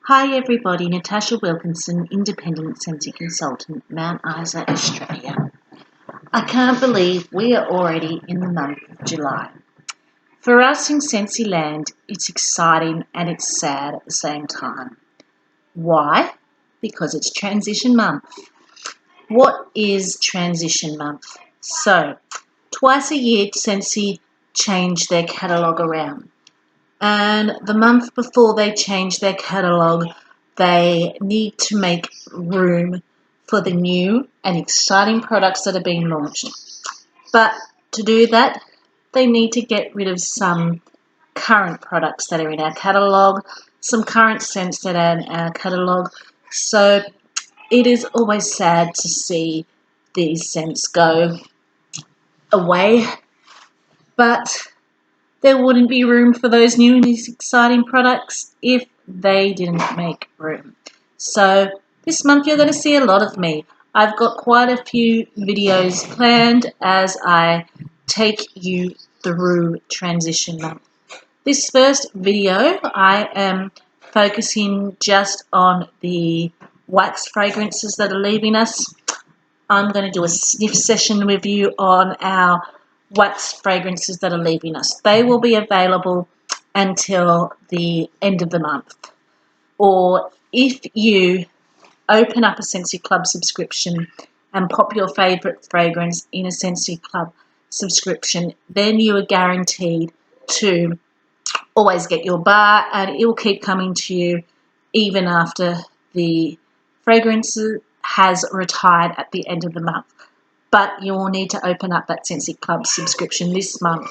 Hi everybody, Natasha Wilkinson, Independent Scentsy Consultant, Mount Isa, Australia. I can't believe we are already in the month of July. For us in Scentsy land, it's exciting and it's sad at the same time. Why? Because it's transition month. What is transition month? So, twice a year Scentsy change their catalogue around. And the month before they change their catalogue, they need to make room for the new and exciting products that are being launched. But to do that, they need to get rid of some current products that are in our catalogue, some current scents that are in our catalogue. So it is always sad to see these scents go away, but there wouldn't be room for those new and exciting products if they didn't make room. So this month you're going to see a lot of me. I've got quite a few videos planned as I take you through transition month. This first video I am focusing just on the wax fragrances that are leaving us. I'm going to do a sniff session with you on our wax fragrances that are leaving us. They will be available until the end of the month. Or if you open up a Scentsy Club subscription and pop your favourite fragrance in a Scentsy Club subscription, then you are guaranteed to always get your bar, and it will keep coming to you even after the fragrance has retired at the end of the month. But you will need to open up that Scentsy Club subscription this month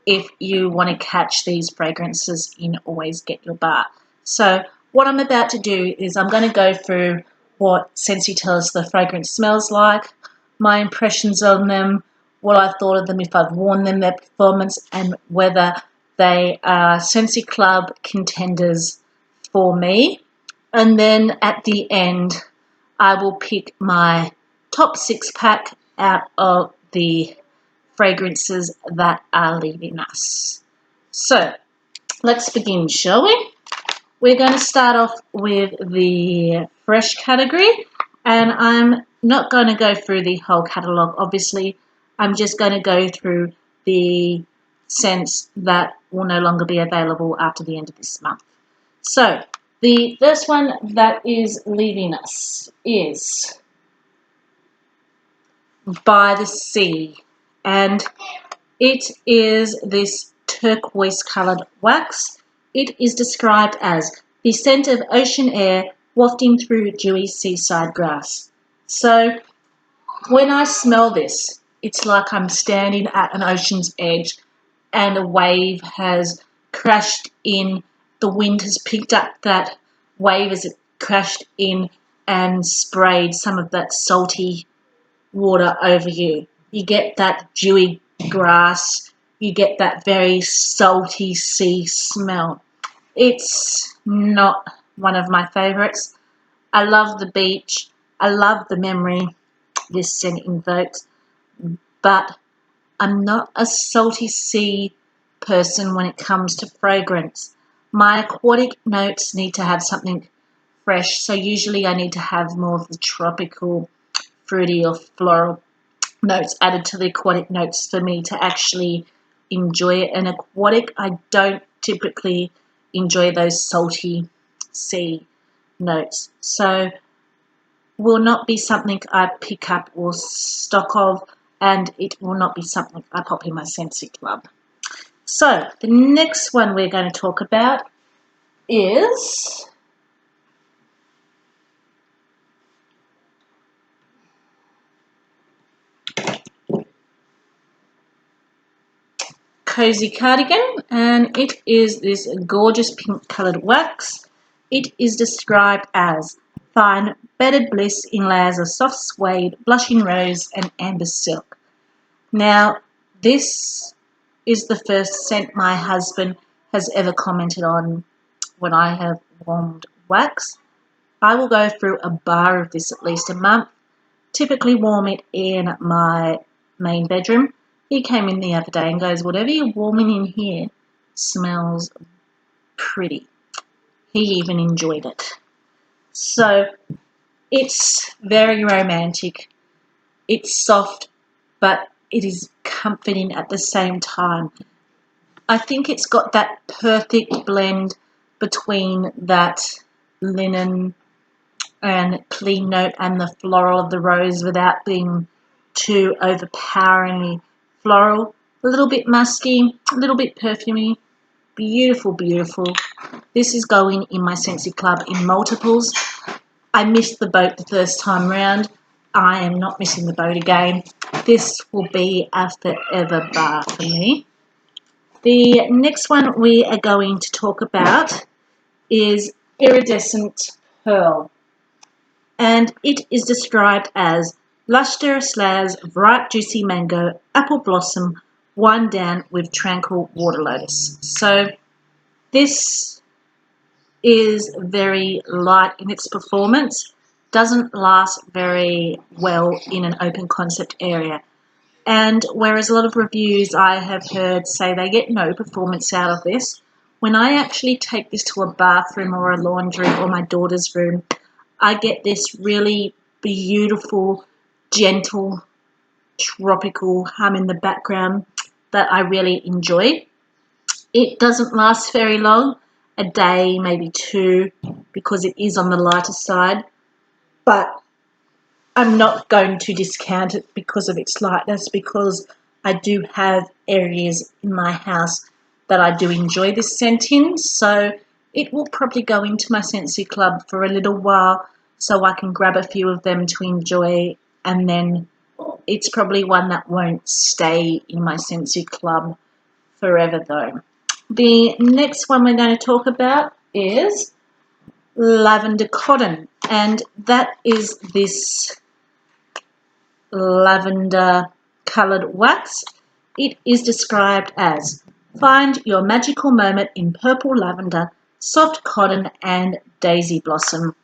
if you want to catch these fragrances in Always Get Your Bar. So what I'm about to do is I'm going to go through what Scentsy tells us the fragrance smells like, my impressions on them, what I thought of them if I've worn them, their performance, and whether they are Scentsy Club contenders for me. And then at the end, I will pick my top 6-pack out of the fragrances that are leaving us. So let's begin, shall we? We're going to start off with the fresh category, and I'm not going to go through the whole catalogue, obviously. I'm just going to go through the scents that will no longer be available after the end of this month. So the first one that is leaving us is By the Sea, and it is this turquoise coloured wax. It is described as the scent of ocean air wafting through dewy seaside grass. So when I smell this, it's like I'm standing at an ocean's edge and a wave has crashed in. The wind has picked up that wave as it crashed in and sprayed some of that salty water over you. You get that dewy grass, you get that very salty sea smell. It's not one of my favourites. I love the beach, I love the memory this scent invokes, but I'm not a salty sea person when it comes to fragrance. My aquatic notes need to have something fresh, so usually I need to have more of the tropical, fruity or floral notes added to the aquatic notes for me to actually enjoy it. And aquatic, I don't typically enjoy those salty sea notes. So will not be something I pick up or stock of, and it will not be something I pop in my Scentsy Club. So the next one we're going to talk about is Cozy Cardigan, and it is this gorgeous pink coloured wax. It is described as fine bedded bliss in layers of soft suede, blushing rose and amber silk. Now this is the first scent my husband has ever commented on when I have warmed wax. I will go through a bar of this at least a month, typically warm it in my main bedroom. He came in the other day and goes, whatever you're warming in here smells pretty. he even enjoyed it. So it's very romantic. It's soft, but it is comforting at the same time. I think it's got that perfect blend between that linen and clean note and the floral of the rose without being too overpoweringly floral. A little bit musky, a little bit perfumey. Beautiful, beautiful. This is going in my Scentsy Club in multiples. I missed the boat the first time round. I am not missing the boat again. This will be a forever bar for me. The next one we are going to talk about is Iridescent Pearl. And it is described as luster slaz of ripe juicy mango, apple blossom, wind down with tranquil water lotus. So this is very light in its performance, doesn't last very well in an open concept area. And whereas a lot of reviews I have heard say they get no performance out of this, when I actually take this to a bathroom or a laundry or my daughter's room, I get this really beautiful, gentle, tropical hum in the background that I really enjoy. It doesn't last very long, a day, maybe two, because it is on the lighter side, but I'm not going to discount it because of its lightness, because I do have areas in my house that I do enjoy this scent in, so it will probably go into my Scentsy Club for a little while so I can grab a few of them to enjoy, and then it's probably one that won't stay in my Scentsy Club forever though. The next one we're going to talk about is Lavender Cotton, and that is this lavender coloured wax. It is described as find your magical moment in purple lavender, soft cotton and daisy blossom.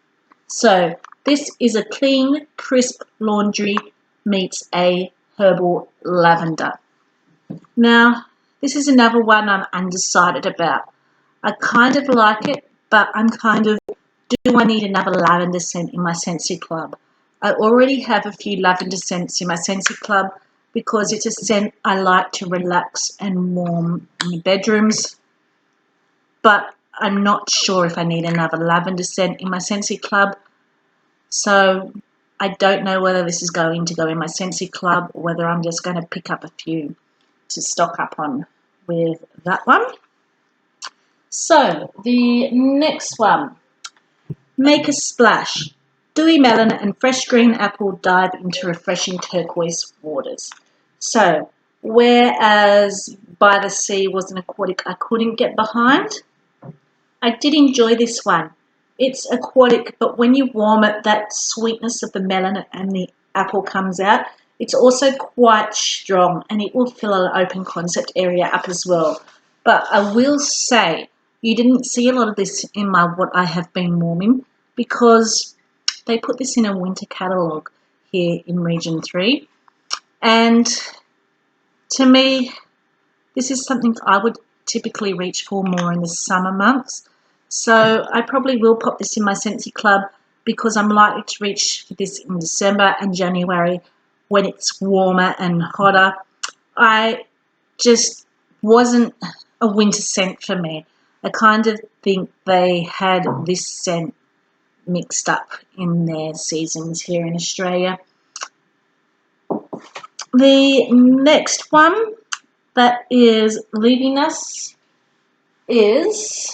So this is a clean, crisp laundry meets a herbal lavender. Now, this is another one I'm undecided about. I kind of like it, but I'm kind of, do I need another lavender scent in my Scentsy Club? I already have a few lavender scents in my Scentsy Club because it's a scent I like to relax and warm in the bedrooms, but I'm not sure if I need another lavender scent in my Scentsy Club. So I don't know whether this is going to go in my Scentsy Club or whether I'm just going to pick up a few to stock up on with that one. So the next one, Make a Splash. Dewy melon and fresh green apple dive into refreshing turquoise waters. So whereas By the Sea was an aquatic I couldn't get behind, I did enjoy this one. It's aquatic, but when you warm it, that sweetness of the melon and the apple comes out. It's also quite strong, and it will fill an open concept area up as well. But I will say, you didn't see a lot of this in my What I Have Been Warming, because they put this in a winter catalogue here in Region 3. And to me, this is something I would typically reach for more in the summer months. So I probably will pop this in my Scentsy Club because I'm likely to reach for this in December and January when it's warmer and hotter. I just wasn't a winter scent for me. I kind of think they had this scent mixed up in their seasons here in Australia. The next one that is Leapiness is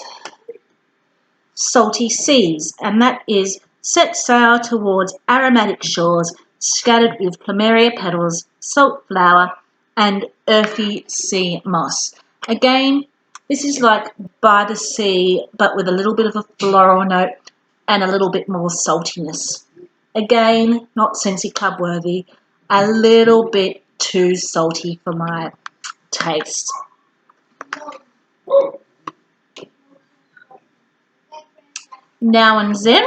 Salty Seas, and that is set sail towards aromatic shores scattered with plumeria petals, salt flower, and earthy sea moss. Again, this is like By the Sea, but with a little bit of a floral note and a little bit more saltiness. Again, not Scentsy Club worthy, a little bit too salty for my taste. Now and Zen,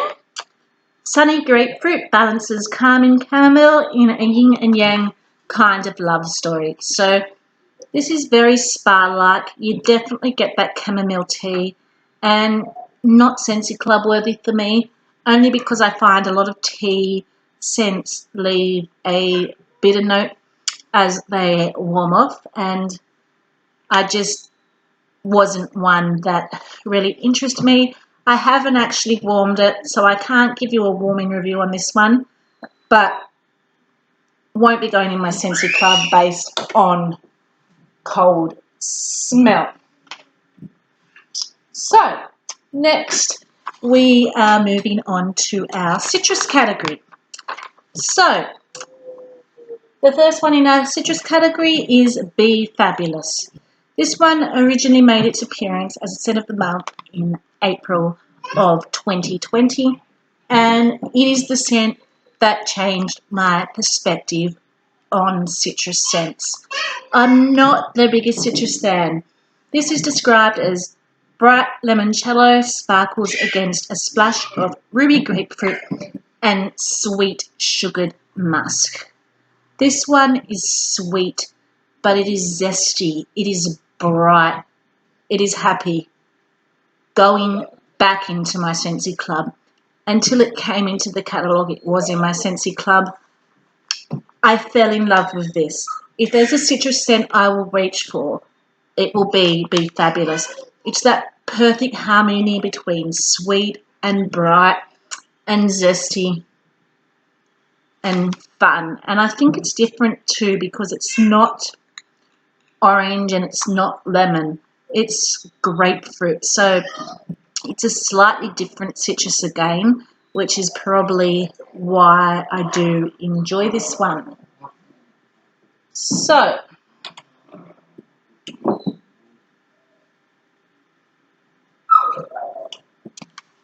Sunny Grapefruit balances calming chamomile in a yin and yang kind of love story. So this is very spa-like. You definitely get that chamomile tea, and not Scentsy Club worthy for me, only because I find a lot of tea scents leave a bitter note as they warm off, and I just wasn't one that really interested me. I haven't actually warmed it, so I can't give you a warming review on this one, but won't be going in my Scentsy Club based on cold smell. So, next we are moving on to our citrus category. So, the first one in our citrus category is Be Fabulous. This one originally made its appearance as a scent of the month in April of 2020, and it is the scent that changed my perspective on citrus scents. I'm not the biggest citrus fan. This is described as bright limoncello sparkles against a splash of ruby grapefruit and sweet sugared musk. This one is sweet, but it is zesty, it is bright, it is happy. Going back into my Scentsy Club, until it came into the catalogue, it was in my Scentsy Club. I fell in love with this. If there's a citrus scent I will reach for, it will be Fabulous. It's that perfect harmony between sweet and bright and zesty and fun. And I think it's different too because it's not orange and it's not lemon. It's grapefruit. So it's a slightly different citrus again, which is probably why I do enjoy this one. So,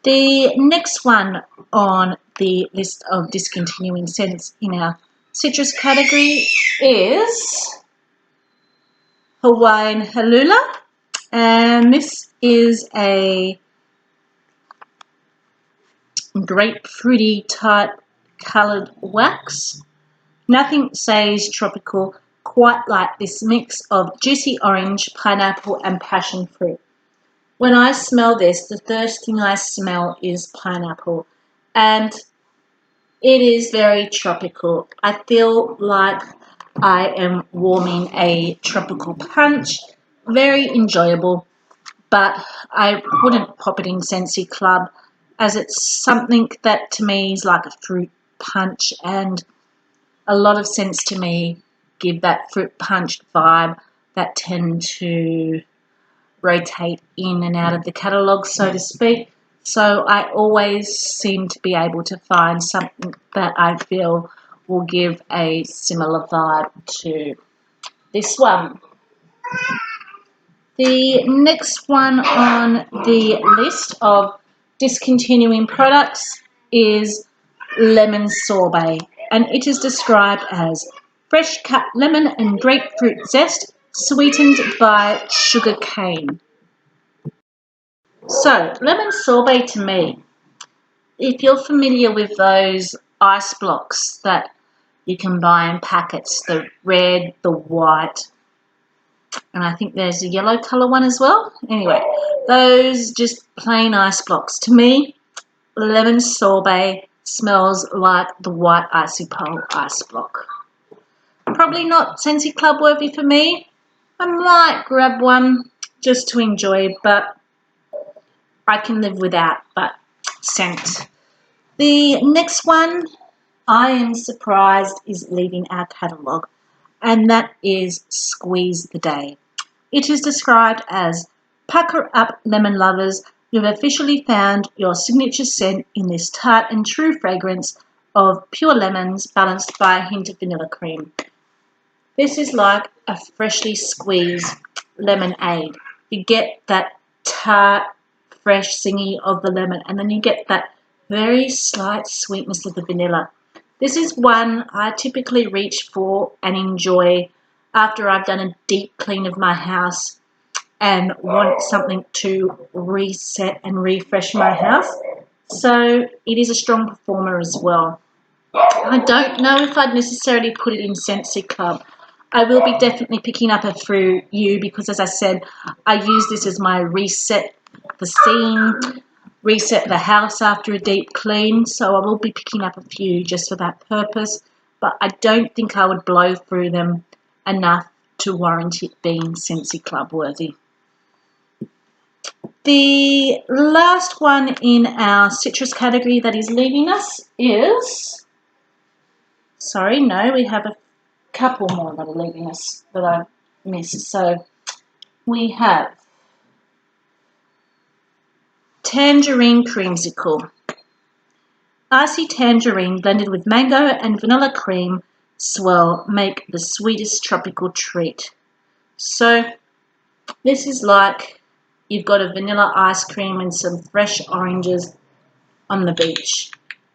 the next one on the list of discontinuing scents in our citrus category is Hawaiian Halula, and this is a grapefruity type coloured wax. Nothing says tropical quite like this mix of juicy orange, pineapple and passion fruit. When I smell this, the first thing I smell is pineapple, and it is very tropical. I feel like I am warming a tropical punch. Very enjoyable, but I wouldn't pop it in Scentsy Club as it's something that to me is like a fruit punch, and a lot of scents to me give that fruit punch vibe that tend to rotate in and out of the catalogue, so to speak. So I always seem to be able to find something that I feel will give a similar vibe to this one. The next one on the list of discontinuing products is lemon sorbet, and it is described as fresh cut lemon and grapefruit zest sweetened by sugar cane. So, lemon sorbet to me, if you're familiar with those ice blocks that you can buy in packets, the red, the white, and I think there's a yellow colour one as well. Anyway, those just plain ice blocks. To me, lemon sorbet smells like the white icy pole ice block. Probably not Scentsy Club worthy for me. I might grab one just to enjoy, but I can live without that scent. The next one I am surprised is leaving our catalogue, and that is Squeeze the Day. It is described as pucker up lemon lovers, you've officially found your signature scent in this tart and true fragrance of pure lemons balanced by a hint of vanilla cream. This is like a freshly squeezed lemonade. You get that tart, fresh zingy of the lemon, and then you get that very slight sweetness of the vanilla. This is one I typically reach for and enjoy after I've done a deep clean of my house and want something to reset and refresh my house. So it is a strong performer as well. I don't know if I'd necessarily put it in Scentsy Club. I will be definitely picking up a through you because, as I said, I use this as my reset the scene. reset the house after a deep clean, so I will be picking up a few just for that purpose, but I don't think I would blow through them enough to warrant it being Scentsy Club worthy. The last one in our citrus category that is leaving us is, sorry, no, we have a couple more that are leaving us that I missed. So we have Tangerine Creamsicle. Icy tangerine blended with mango and vanilla cream swirl make the sweetest tropical treat. So this is like you've got a vanilla ice cream and some fresh oranges on the beach.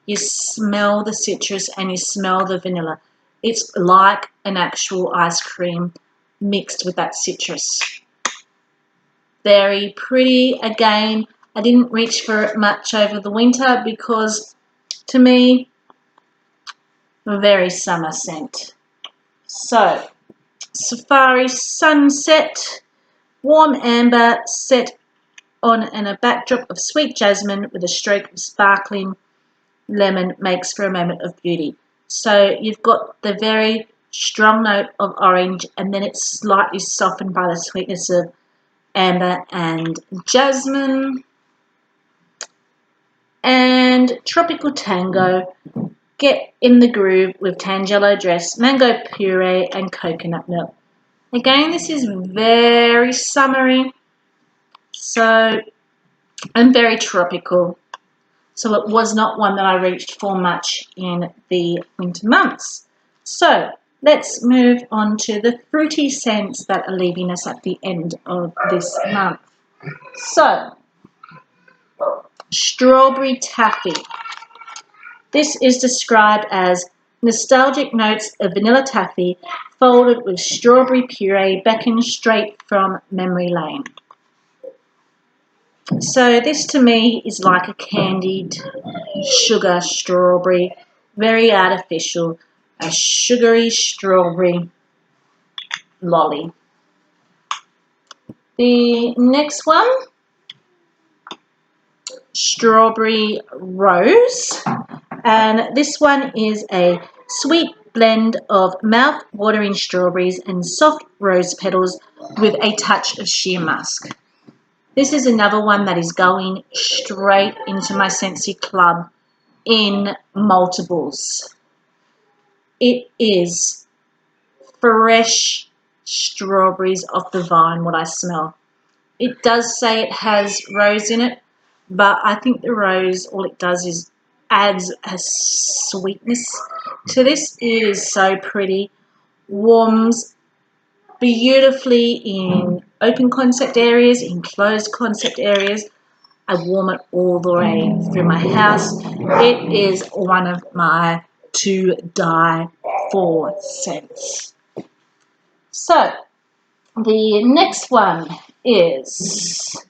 You smell the citrus and you smell the vanilla. It's like an actual ice cream mixed with that citrus. Very pretty. Again, I didn't reach for it much over the winter because, to me, a very summer scent. So, Safari Sunset, warm amber set on a backdrop of sweet jasmine with a stroke of sparkling lemon makes for a moment of beauty. So you've got the very strong note of orange, and then it's slightly softened by the sweetness of amber and jasmine. And Tropical Tango, get in the groove with Tangelo dress, mango puree and coconut milk. Again, this is very summery, so, and very tropical. So it was not one that I reached for much in the winter months. So let's move on to the fruity scents that are leaving us at the end of this month. So, Strawberry Taffy. This is described as nostalgic notes of vanilla taffy folded with strawberry puree beckon straight from memory lane. So this to me is like a candied sugar strawberry, very artificial, a sugary strawberry lolly. The next one, Strawberry Rose, and this one is a sweet blend of mouth-watering strawberries and soft rose petals with a touch of sheer musk. This is another one that is going straight into my Scentsy Club in multiples. It is fresh strawberries off the vine, what I smell. It does say it has rose in it, but I think the rose, all it does is adds a sweetness to this. It is so pretty, warms beautifully in open concept areas, in closed concept areas. I warm it all the way through my house. It is one of my to die for scents. So the next one is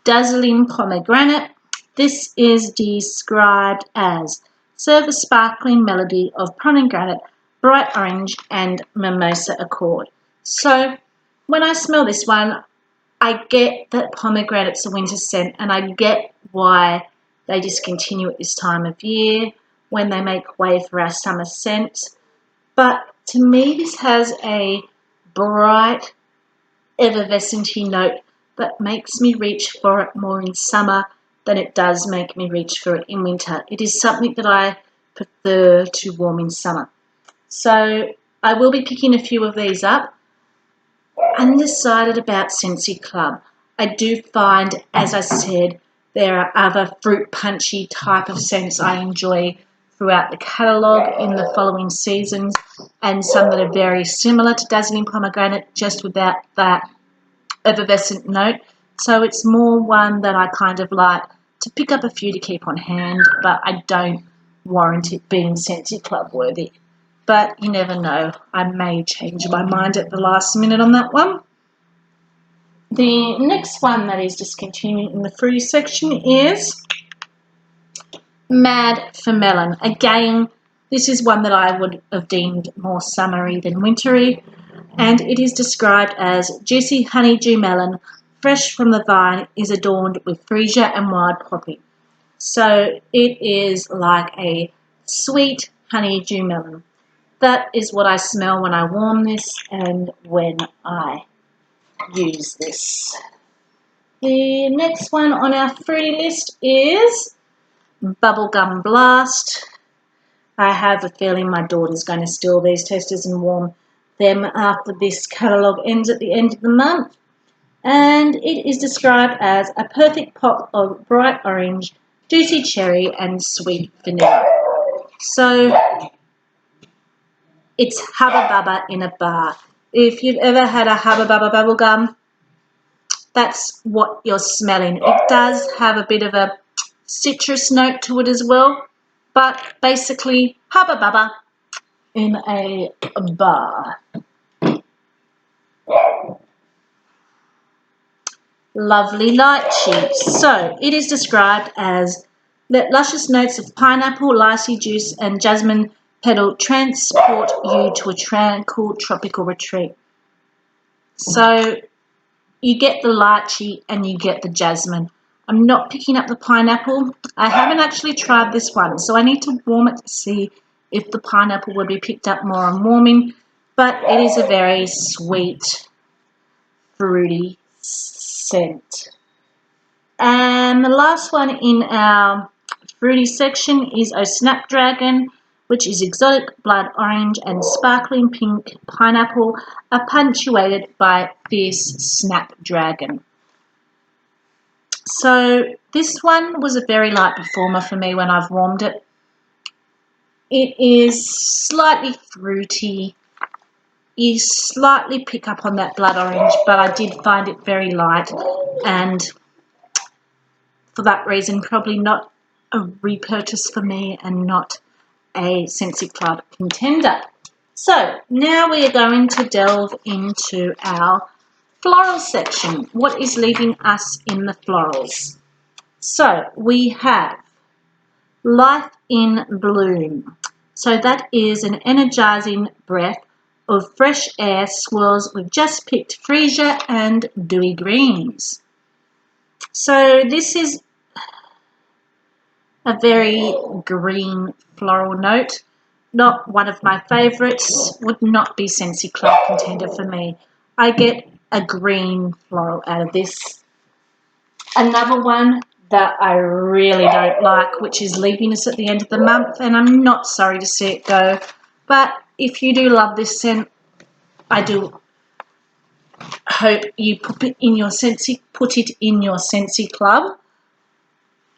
Dazzling Pomegranate. This is described as serve a sparkling melody of pomegranate, bright orange and mimosa accord. So when I smell this one, I get that pomegranate's a winter scent, and I get why they discontinue at this time of year when they make way for our summer scent. But to me, this has a bright, effervescent-y note that makes me reach for it more in summer than it does make me reach for it in winter. It is something that I prefer to warm in summer. So I will be picking a few of these up. Undecided about Scentsy Club. I do find, as I said, there are other fruit punchy type of scents I enjoy throughout the catalogue in the following seasons, and some that are very similar to Dazzling Pomegranate, just without that effervescent note. So it's more one that I kind of like to pick up a few to keep on hand, but I don't warrant it being Scentsy Club worthy. But you never know, I may change my mind at the last minute on that one. The next one that is discontinuing in the fruity section is Mad for Melon. Again, this is one that I would have deemed more summery than wintry, and it is described as juicy honeydew melon fresh from the vine, is adorned with freesia and wild poppy. So it is like a sweet honeydew melon. That is what I smell when I warm this and when I use this. The next one on our fruity list is Bubblegum Blast. I have a feeling my daughter's going to steal these testers and warm them after this catalogue ends at the end of the month. And it is described as a perfect pop of bright orange, juicy cherry and sweet vanilla. So it's Hubba Bubba in a bar. If you've ever had a Hubba Bubba bubblegum, that's what you're smelling. It does have a bit of a citrus note to it as well, but basically Hubba Bubba in a bar. Lovely lychee. So it is described as let luscious notes of pineapple, lychee juice and jasmine petal transport you to a tranquil tropical retreat. So you get the lychee and you get the jasmine. I'm not picking up the pineapple. I haven't actually tried this one, so I need to warm it to see if the pineapple will be picked up more on warming, but it is a very sweet, fruity scent. And the last one in our fruity section is a Snapdragon, which is exotic blood orange and sparkling pink pineapple, are punctuated by fierce Snapdragon. So this one was a very light performer for me when I've warmed it. It is slightly fruity. You slightly pick up on that blood orange, but I did find it very light, and for that reason probably not a repurchase for me and not a Scentsy Club contender. So now we are going to delve into our floral section. What is leaving us in the florals? So we have Life in Bloom. So that is an energizing breath of fresh air swirls with just picked freesia and dewy greens. So this is a very green floral note. Not one of my favourites, would not be Scentsy Club contender for me. I get a green floral out of this. Another one that I really don't like, which is Leapiness at the end of the month, and I'm not sorry to see it go. But if you do love this scent, I do hope you put it in your Scentsy Club.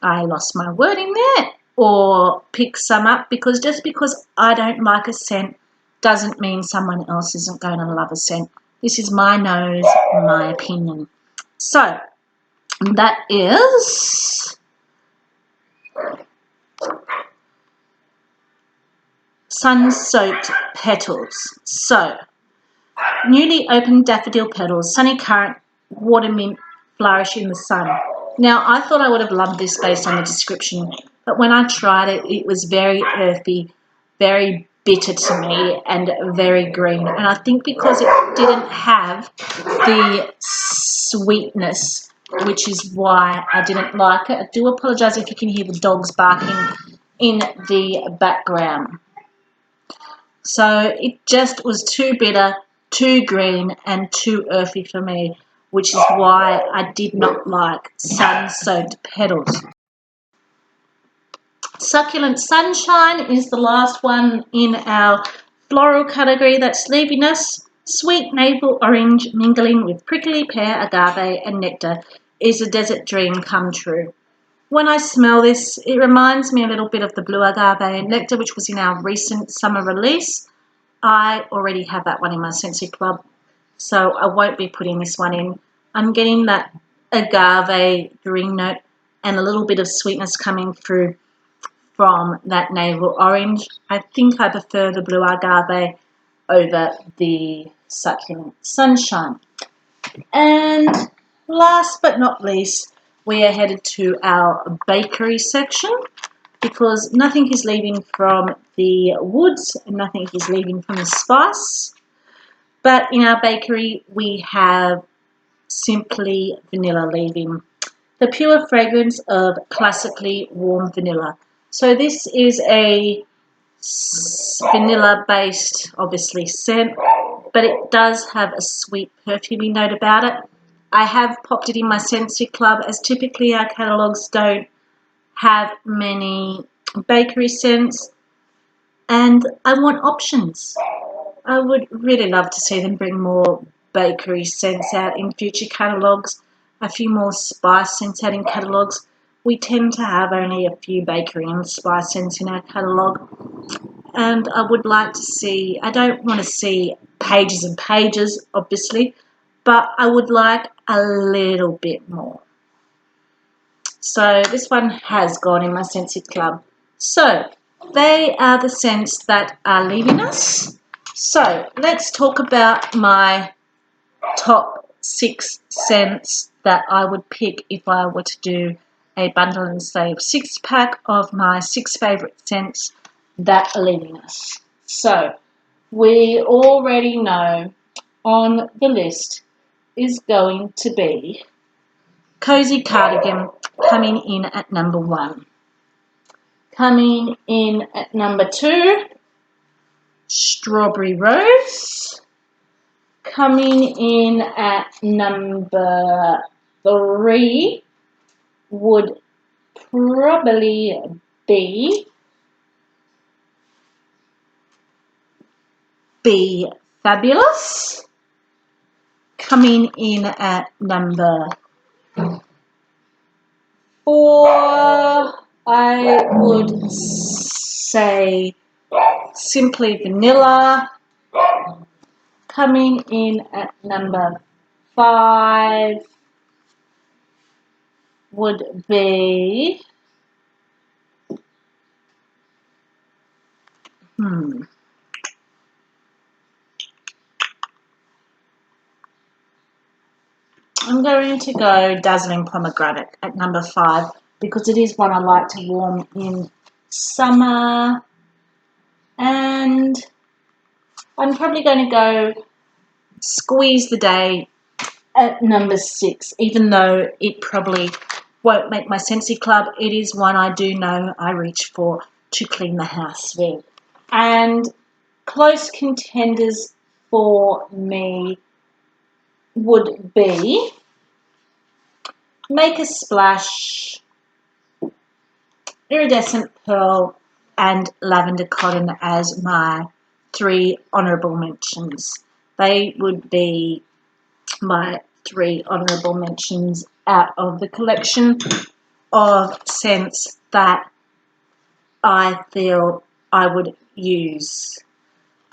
I lost my wording there. Or pick some up, because just because I don't like a scent doesn't mean someone else isn't going to love a scent. This is my nose, my opinion. So that is Sun-Soaked Petals. So newly opened daffodil petals, sunny currant, water mint, flourish in the sun. Now, I thought I would have loved this based on the description, but when I tried it, it was very earthy, very bitter to me, and very green. And I think because it didn't have the sweetness, which is why I didn't like it. I do apologise if you can hear the dogs barking in the background. So it just was too bitter, too green, and too earthy for me, which is why I did not like Sun-Soaked Petals. Succulent Sunshine is the last one in our floral category that's leaving us. Sweet navel orange mingling with prickly pear, agave, and nectar is a desert dream come true. When I smell this, it reminds me a little bit of the blue agave and nectar, which was in our recent summer release. I already have that one in my Scentsy Club, so I won't be putting this one in. I'm getting that agave green note and a little bit of sweetness coming through from that navel orange. I think I prefer the blue agave over the Succulent Sunshine. And last but not least, we are headed to our bakery section, because nothing is leaving from the woods and nothing is leaving from the spice. But in our bakery, we have Simply Vanilla leave-in. The pure fragrance of classically warm vanilla. So this is a vanilla-based, obviously, scent, but it does have a sweet perfumey note about it. I have popped it in my Scentsy Club, as typically our catalogues don't have many bakery scents, and I want options. I would really love to see them bring more bakery scents out in future catalogues, a few more spice scents out in catalogues. We tend to have only a few bakery and spice scents in our catalogue, and I would like to see, I don't want to see pages and pages, obviously, but I would like a little bit more. So this one has gone in my Scentsy Club. So they are the scents that are leaving us. So let's talk about my top 6 scents that I would pick if I were to do a bundle and save 6-pack of my 6 favourite scents that are leaving us. So we already know on the list is going to be Cozy Cardigan coming in at number 1. Coming in at number 2, Strawberry Rose. Coming in at number 3 would probably be Fabulous. Coming in at number 4, I would say Simply Vanilla. Coming in at number 5 would be I'm going to go Dazzling Pomegranate at number 5 because it is one I like to warm in summer, and I'm probably going to go Squeeze the Day at number 6, even though it probably won't make my Scentsy Club. It is one I do know I reach for to clean the house with. And close contenders for me would be Make a Splash, Iridescent Pearl, and Lavender Cotton as my 3 honourable mentions. They would be my 3 honourable mentions out of the collection of scents that I feel I would use.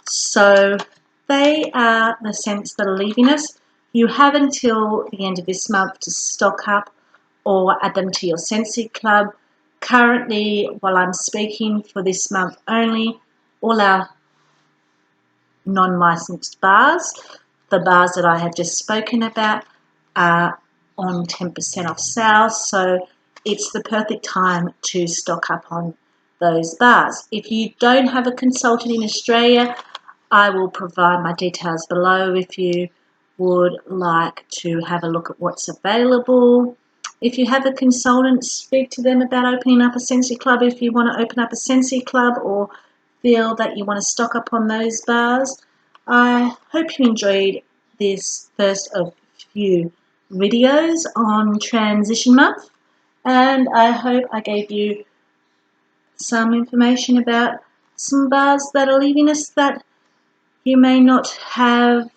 So they are the scents that are leaving us. You have until the end of this month to stock up or add them to your Scentsy Club. Currently, while I'm speaking for this month only, all our non-licensed bars, the bars that I have just spoken about, are on 10% off sale, so it's the perfect time to stock up on those bars. If you don't have a consultant in Australia, I will provide my details below if you would like to have a look at what's available. If you have a consultant, speak to them about opening up a Scentsy Club if you want to open up a Scentsy Club or feel that you want to stock up on those bars. I hope you enjoyed this first of few videos on Transition Month, and I hope I gave you some information about some bars that are leaving us that you may not have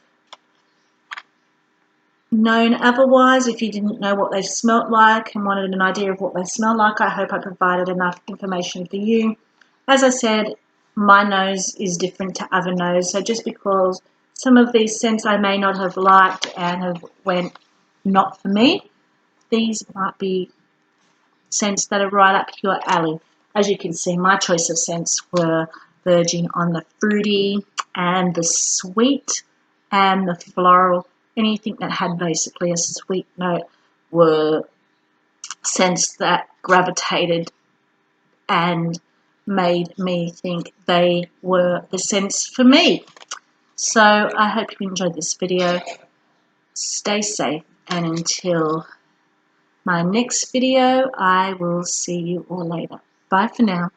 known otherwise. If you didn't know what they smelt like and wanted an idea of what they smell like, I hope I provided enough information for you. As I said, my nose is different to other nose, so just because some of these scents I may not have liked and have went not for me, these might be scents that are right up your alley. As you can see, my choice of scents were verging on the fruity and the sweet and the floral. Anything that had basically a sweet note were scents that gravitated and made me think they were the scents for me. So I hope you enjoyed this video. Stay safe And until my next video, I will see you all later. Bye for now.